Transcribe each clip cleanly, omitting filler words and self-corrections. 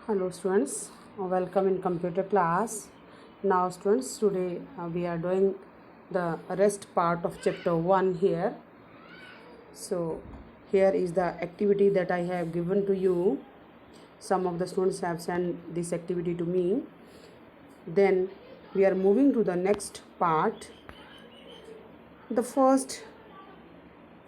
Hello students, welcome in computer class. Now students, today we are doing the rest part of chapter 1 here. So here is the activity that I have given to you. Some of the students have sent this activity to me. Then we are moving to the next part. The first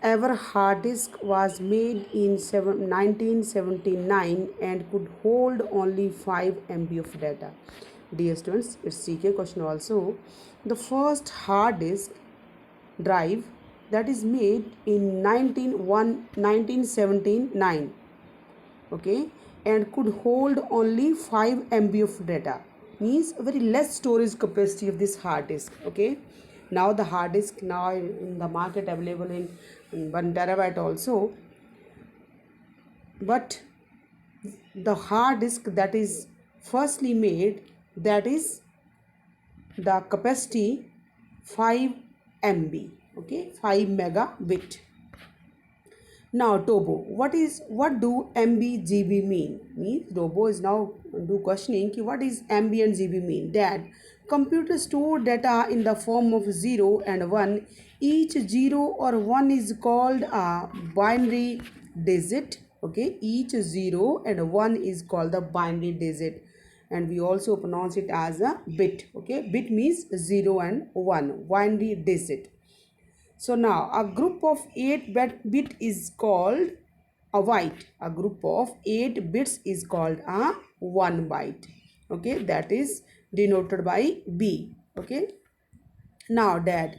ever hard disk was made in 1979 and could hold only 5 MB of data. Dear students, it's CK question also. The first hard disk drive that is made in 1979, okay, and could hold only 5 MB of data, means very less storage capacity of this hard disk. Okay, now the hard disk now in the market available in 1 terabyte also, but the hard disk that is firstly made, that is the capacity 5 MB, okay, 5 megabit. Now Tobo, what do MB GB mean? Means Tobo is now do questioning ki what is MB and GB mean? That computer store data in the form of 0 and 1. Each 0 or 1 is called a binary digit. Okay, each 0 and 1 is called the binary digit, and we also pronounce it as a bit. Okay, bit means 0 and 1, binary digit. So now a group of 8 bit is called a byte. A group of 8 bits is called a 1 byte. Okay, that is denoted by B. Okay. Now that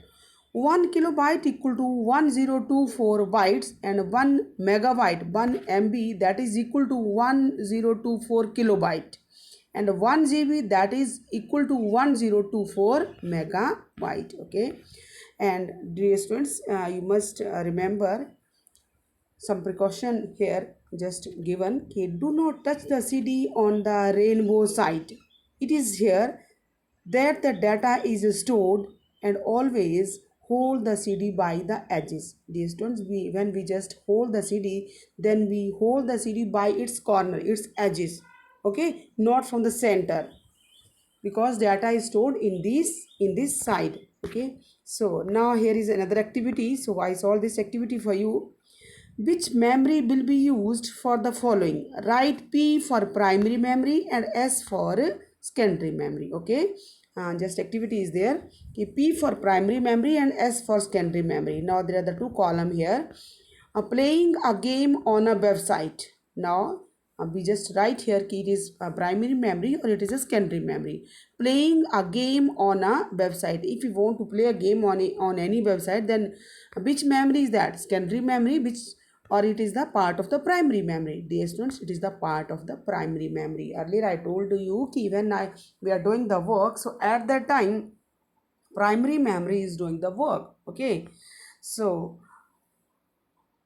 1 kilobyte equal to 1024 bytes and 1 megabyte 1 MB that is equal to 1024 kilobyte, and 1 GB that is equal to 1024 megabyte. Okay, and dear students, you must remember some precaution here just given. Okay, do not touch the CD on the rainbow site. It is here that the data is stored, and always hold the CD by the edges. Dear students, when we just hold the CD, then we hold the CD by its corner, its edges. Okay, not from the center, because data is stored in this side. Okay, so now here is another activity. So I solve this activity for you. Which memory will be used for the following? Write P for primary memory and S for secondary memory. Okay, just activity is there. Okay, P for primary memory and S for secondary memory. Now there are the two column here. Playing a game on a website. Now we just write here कि it is a primary memory or it is a secondary memory. Playing a game on a website. If you want to play a game on any website, then which memory is that? Secondary memory, which, or it is the part of the primary memory? Dear students, it is the part of the primary memory. Earlier I told you कि when we are doing the work, so at that time primary memory is doing the work. Okay, so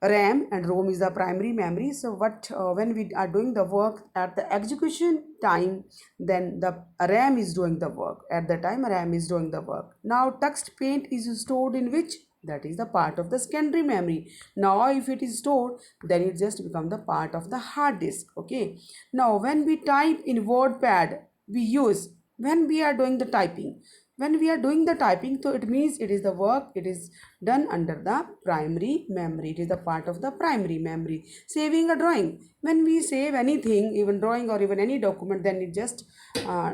RAM and ROM is the primary memory. So what when we are doing the work at the execution time, then the RAM is doing the work. At the time RAM is doing the work. Now text paint is stored in which? That is the part of the secondary memory. Now if it is stored, then it just become the part of the hard disk. Okay, now when we type in WordPad, we use, when we are doing the typing, when we are doing the typing, so it means it is the work, it is done under the primary memory. It is the part of the primary memory. Saving a drawing, when we save anything, even drawing or even any document, then it just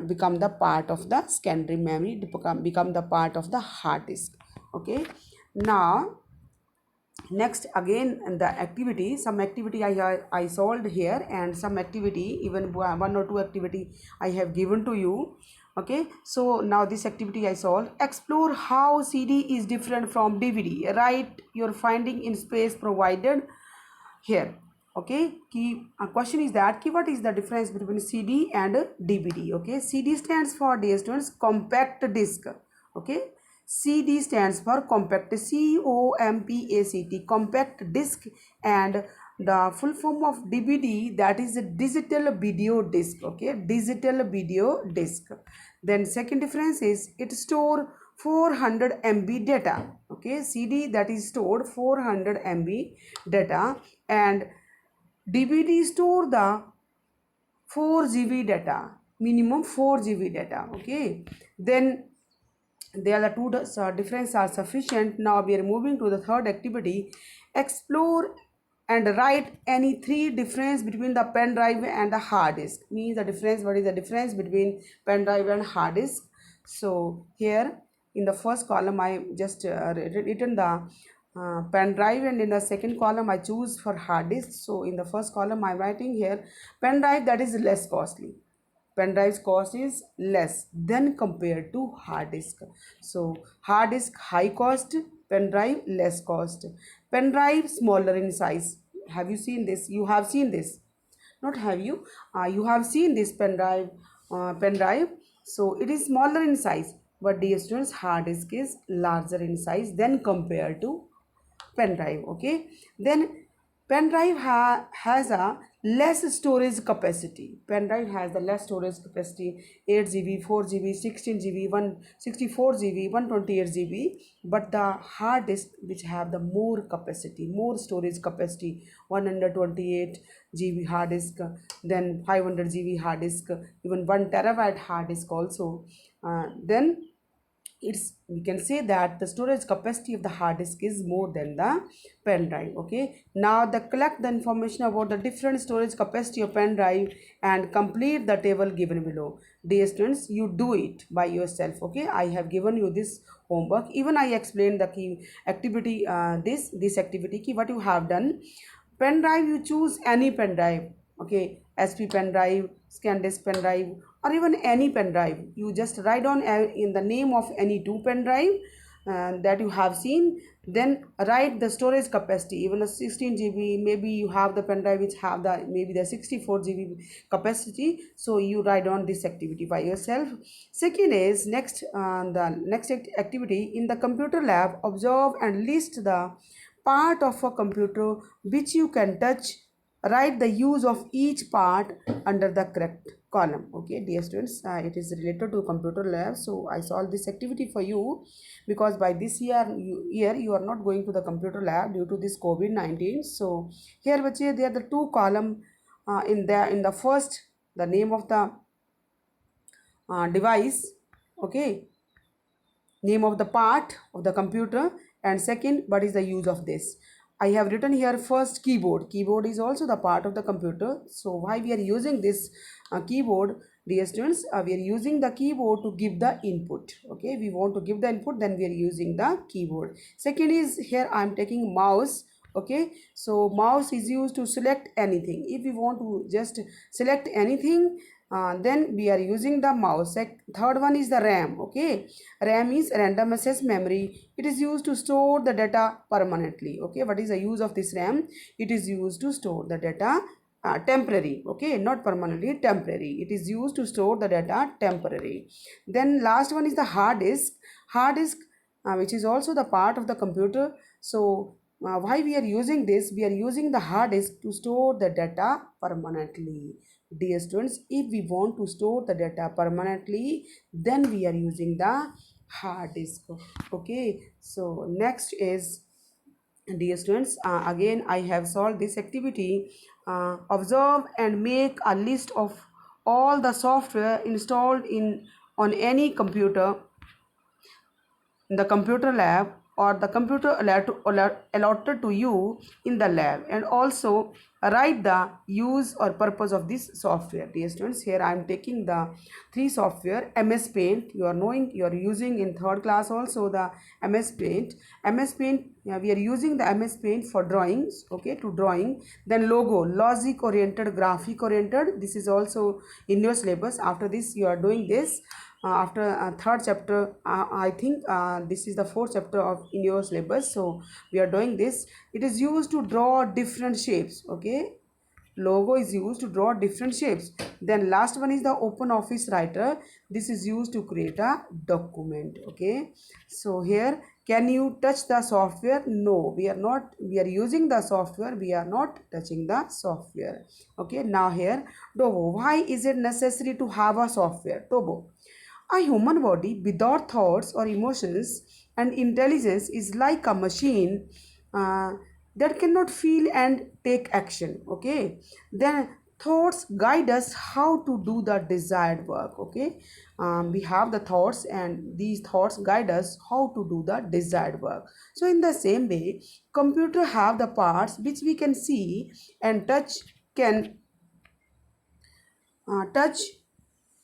become the part of the secondary memory. It become the part of the hard disk. Okay, now next again the activity, some activity I solved here, and some activity, even one or two activity I have given to you. Okay, so now this activity I solved. Explore how CD is different from DVD. Write your finding in space provided here. Okay, key question is that key, what is the difference between CD and DVD? Okay, CD stands for, dear students, compact disc. Okay, CD stands for compact, COMPACT, compact disc, and the full form of DVD, that is a digital video disc. Okay, digital video disc. Then second difference is it store 400 MB data. Okay, CD that is stored 400 MB data, and DVD store the 4 GB data, minimum 4 GB data. Okay, then there are the two differences are sufficient. Now we are moving to the third activity. Explore and write any three difference between the pen drive and the hard disk. Means the difference, what is the difference between pen drive and hard disk? So here in the first column I just written the pen drive, and in the second column I choose for hard disk. So in the first column I'm writing here pen drive, that is less costly. Pen drive's cost is less than compared to hard disk. So hard disk high cost, pen drive less cost. Pen drive smaller in size. Have you seen this? You have seen this. Not have you? You have seen this pen drive. Pen drive. So it is smaller in size. But dear students, hard disk is larger in size than compared to pen drive. Okay, then pen drive has a less storage capacity. Pen drive has the less storage capacity, 8 GB, 4 GB, 16 GB, 164 GB, 128 GB. But the hard disk which have the more capacity, more storage capacity, 128 GB hard disk, then 500 GB hard disk, even 1 TB hard disk also. Then it's, we can say that the storage capacity of the hard disk is more than the pen drive. Okay, now the collect the information about the different storage capacity of pen drive and complete the table given below. Dear students, you do it by yourself. Okay, I have given you this homework. Even I explained the key activity, this activity key what you have done. Pen drive, you choose any pen drive. Okay, SP pen drive, ScanDisk pen drive, or even any pen drive. You just write on in the name of any two pen drive that you have seen. Then write the storage capacity, even a 16 GB. Maybe you have the pen drive which have the maybe the 64 GB capacity. So you write on this activity by yourself. Second is the next activity in the computer lab. Observe and list the part of a computer which you can touch. Write the use of each part under the correct column. Okay, dear students, it is related to computer lab, so I solved this activity for you, because by this year you are not going to the computer lab due to this COVID-19. So here bache, there are the two column. In the first, the name of the device. Okay, name of the part of the computer, and second, what is the use of this. I have written here first keyboard. Keyboard is also the part of the computer. So why we are using this keyboard, dear students? We are using the keyboard to give the input. Okay, we want to give the input, then we are using the keyboard. Second is here I am taking mouse. Okay, so mouse is used to select anything. If we want to just select anything, then we are using the mouse. Third one is the RAM. Okay, RAM is random access memory. It is used to store the data permanently. Okay, what is the use of this RAM? It is used to store the data temporary. Okay, not permanently, temporary. It is used to store the data temporary. Then last one is the hard disk. Hard disk, which is also the part of the computer. So why we are using this? We are using the hard disk to store the data permanently. Dear students, if we want to store the data permanently, then we are using the hard disk. Okay, so next is, dear students, again I have solved this activity. Observe and make a list of all the software installed on any computer in the computer lab, or the computer allotted to you in the lab, and also write the use or purpose of this software. Dear students, here I am taking the three software. MS Paint, you are knowing, you are using in third class also the MS Paint. MS Paint, we are using the MS Paint for drawings. Okay, to drawing. Then logo, logic oriented, graphic oriented, this is also in your syllabus. After this you are doing this. After third chapter, I think this is the fourth chapter of in your syllabus. So we are doing this. It is used to draw different shapes. Okay, logo is used to draw different shapes. Then last one is the Open Office Writer. This is used to create a document. Okay, so here, can you touch the software? No, we are not. We are using the software. We are not touching the software. Okay, now here, Tobo. Why is it necessary to have a software? Tobo. A human body without thoughts or emotions and intelligence is like a machine that cannot feel and take action. Okay, then thoughts guide us how to do the desired work. Okay, we have the thoughts, and these thoughts guide us how to do the desired work. So in the same way, computer have the parts which we can see and can touch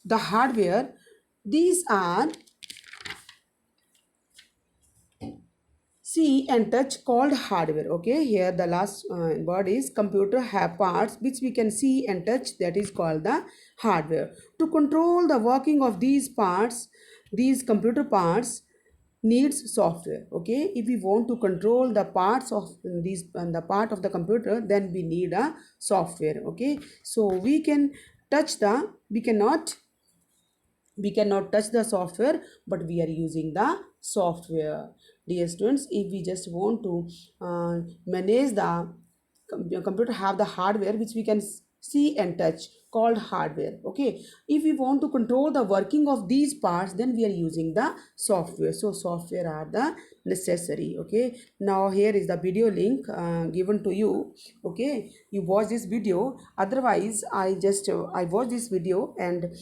the hardware. These are see and touch called hardware. Okay, here the last word is computer have parts which we can see and touch, that is called the hardware. To control the working of these parts, these computer parts needs software. Okay, if we want to control the parts of these the part of the computer, then we need a software. Okay, so we cannot touch the software, but we are using the software. Dear students, if we just want to manage the computer have the hardware which we can see and touch called hardware. Okay, if we want to control the working of these parts, then we are using the software. So software are the necessary. Okay, now here is the video link given to you. Okay, you watch this video. Otherwise I watch this video, and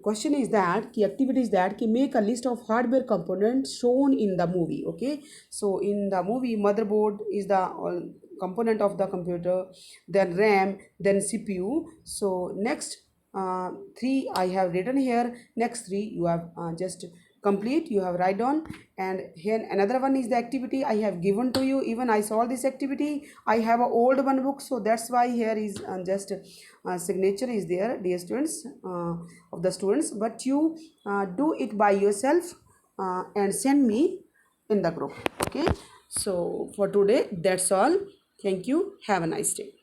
question is that key activity is that ki make a list of hardware components shown in the movie. Okay, so in the movie, motherboard is the component of the computer, then RAM, then CPU. So next three I have written here, next three you have just complete, you have write down. And here another one is the activity I have given to you. Even I solved this activity. I have a old one book, so that's why here is just signature is there, dear students, of the students. But you do it by yourself and send me in the group. Okay, so for today that's all. Thank you. Have a nice day.